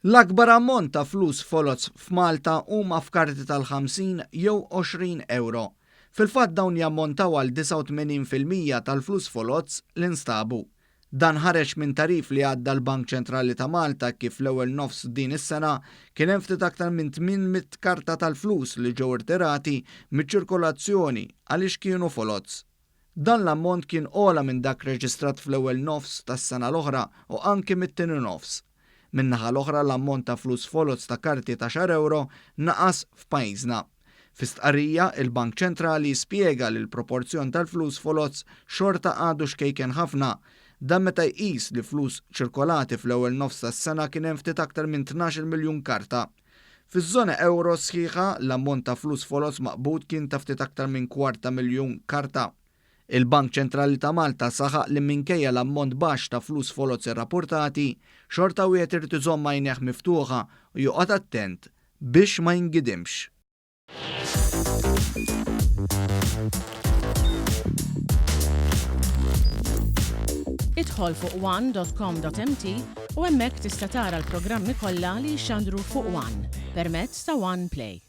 L-akbar ammont ta' flus folots f'Malta huma f'karti tal-50 jew 20 euro. Fil-fatt dawn jammontaw għal 89% tal-flus folots li nstabu. Dan ħareġ minn tarif li għadda l-Bank Ċentrali ta' Malta kif l-ewwel nofs din is-sena kien hemm ftit aktar minn 800 karta tal-flus li ġew irtirati miċ-ċirkolazzjoni għaliex kienu folots. Dan l-ammont kien ogħla minn dak reġistrat fl-ewwel nofs tas-sena l-oħra u anke mit-tieni nofs. Min-naħa l-oħra l-ammont ta' flus folots ta' karti ta' €10 naqas f'pajjiżna. Fi-stqarrija, il-Bank Ċentrali spjega li l-proporzjon tal-flus folots xorta għadu xkejken ħafna. Dan meta jqis li flus ċirkolati fl-ewwel nofs tas-sena kien hemm ftit aktar minn 12 miljun karta. Fiż-żona euro sħiħa l-ammont ta' flus folots maqbud kien ta' ftit aktar minn 250,000 karta. Il-Bank Ċentrali ta' Malta saħaq li minkejja l-ammont baxx ta' flus folots irrapportati, xorta wieħed irid iżomm għajnejh miftuħa u joqgħod attent biex ma jingidimx. Idħol fuq one.com.mt u hemmhekk tista' tara l-programmi kollha li jxandru fuq One permezz ta' One Play.